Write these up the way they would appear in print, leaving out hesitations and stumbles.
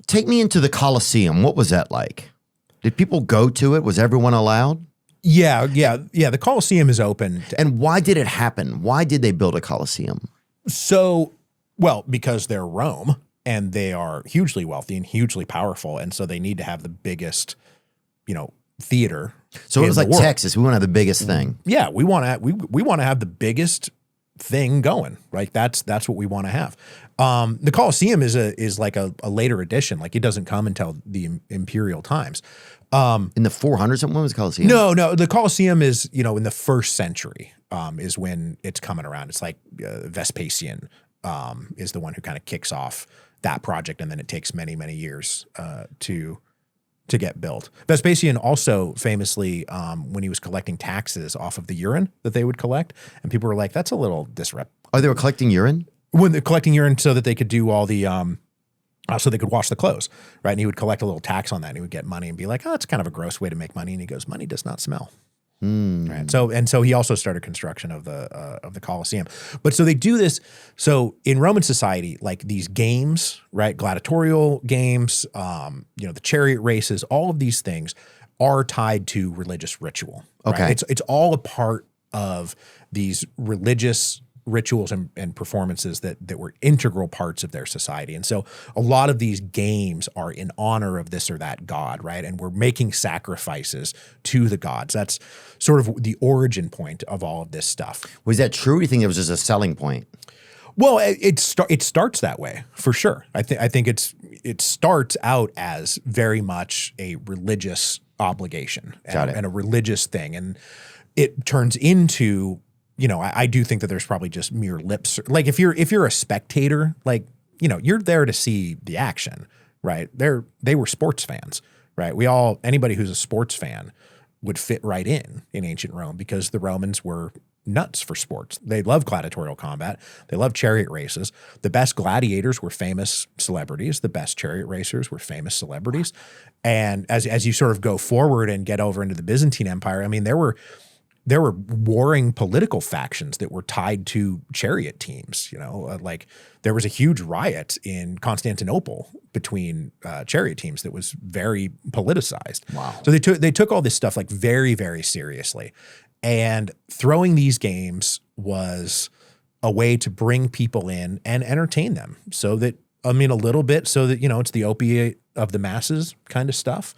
Take me into the Colosseum. What was that like? Did people go to it? Was everyone allowed? Yeah. The Colosseum is open. And why did it happen? Why did they build a Colosseum? So, well, because they're Rome and they are hugely wealthy and hugely powerful. And so they need to have the biggest, theater. So it was like Texas. We want to have the biggest thing. Yeah. We want to have the biggest thing going. Like that's what we want to have. The Colosseum is like a later addition. Like it doesn't come until the imperial times. In the 400s, when was the Colosseum? No. The Colosseum is, in the first century is when it's coming around. It's like Vespasian is the one who kind of kicks off that project, and then it takes many, many years to get built. Vespasian also famously, when he was collecting taxes off of the urine that they would collect, and people were like, that's a little disreputable. Oh, they were collecting urine? When they're collecting urine so that they could do all the, so they could wash the clothes, right? And he would collect a little tax on that, and he would get money and be like, oh, it's kind of a gross way to make money. And he goes, money does not smell. Right. So he also started construction of the Colosseum. But so they do this. So in Roman society, like these games, right? Gladiatorial games, the chariot races, all of these things are tied to religious ritual. Right? Okay. It's all a part of these religious rituals and performances that were integral parts of their society. And so a lot of these games are in honor of this or that god, right? And we're making sacrifices to the gods. That's sort of the origin point of all of this stuff. Was that true? Or do you think it was just a selling point? Well, it starts that way for sure. I think it starts out as very much a religious obligation and a religious thing. And it turns into, I do think that there's probably just mere lips. Like if you're a spectator, like, you're there to see the action, right? They were sports fans, right? Anybody who's a sports fan would fit right in ancient Rome because the Romans were nuts for sports. They loved gladiatorial combat. They loved chariot races. The best gladiators were famous celebrities. The best chariot racers were famous celebrities. And as you sort of go forward and get over into the Byzantine Empire, I mean, there were warring political factions that were tied to chariot teams. Like there was a huge riot in Constantinople between chariot teams that was very politicized. Wow. So they took all this stuff like very, very seriously. And throwing these games was a way to bring people in and entertain them so that, a little bit so that, it's the opiate of the masses kind of stuff.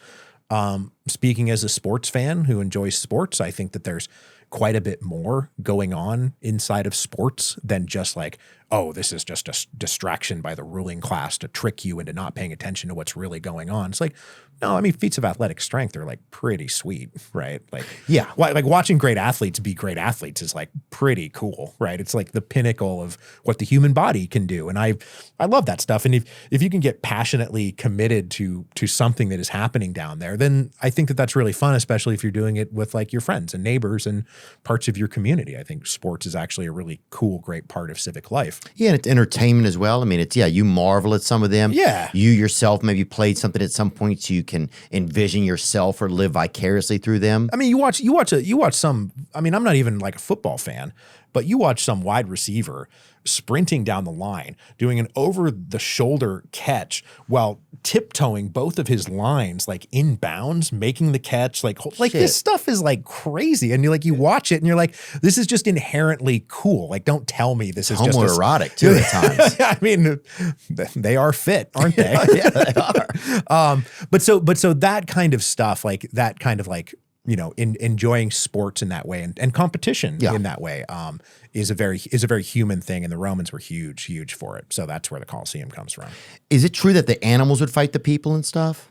Speaking as a sports fan who enjoys sports, I think that there's quite a bit more going on inside of sports than just like, oh, this is just a distraction by the ruling class to trick you into not paying attention to what's really going on. It's like, no, feats of athletic strength are like pretty sweet, right? Like, yeah, like watching great athletes be great athletes is like pretty cool, right? It's like the pinnacle of what the human body can do. And I love that stuff. And if you can get passionately committed to something that is happening down there, then I think that that's really fun, especially if you're doing it with like your friends and neighbors and parts of your community. I think sports is actually a really cool, great part of civic life. Yeah, and it's entertainment as well. You marvel at some of them. Yeah. You yourself maybe played something at some point so you can envision yourself or live vicariously through them. You watch some, I'm not even like a football fan, but you watch some wide receiver sprinting down the line, doing an over-the-shoulder catch while tiptoeing both of his lines like in bounds, making the catch. Like this stuff is like crazy. And you watch it and you're like, this is just inherently cool. Like, don't tell me this is just homoerotic too at times. They are fit, aren't they? Yeah, they are. But so that kind of stuff, like that kind of like, enjoying sports in that way and competition in that way, is a very human thing. And the Romans were huge for it. So that's where the Colosseum comes from. Is it true that the animals would fight the people and stuff?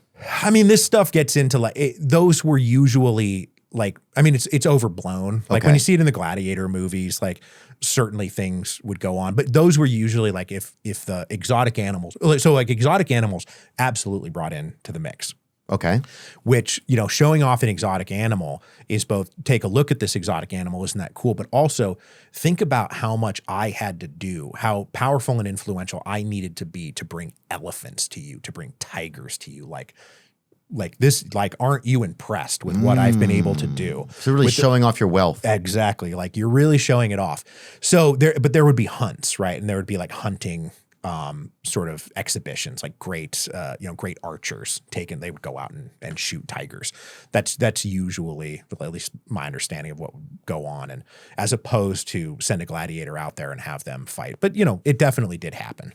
This stuff gets into like, those were usually like, it's overblown. Like when you see it in the Gladiator movies, like certainly things would go on, but those were usually like if the exotic animals, so like exotic animals absolutely brought into the mix. Okay. Which, showing off an exotic animal is both take a look at this exotic animal, isn't that cool? But also think about how much I had to do, how powerful and influential I needed to be to bring elephants to you, to bring tigers to you. Like this, like, aren't you impressed with what I've been able to do? So really showing off your wealth. Exactly. Like you're really showing it off. So there would be hunts, right? And there would be like hunting sort of exhibitions, like great archers they would go out and shoot tigers. That's usually, at least my understanding of what would go on, and as opposed to send a gladiator out there and have them fight. But it definitely did happen.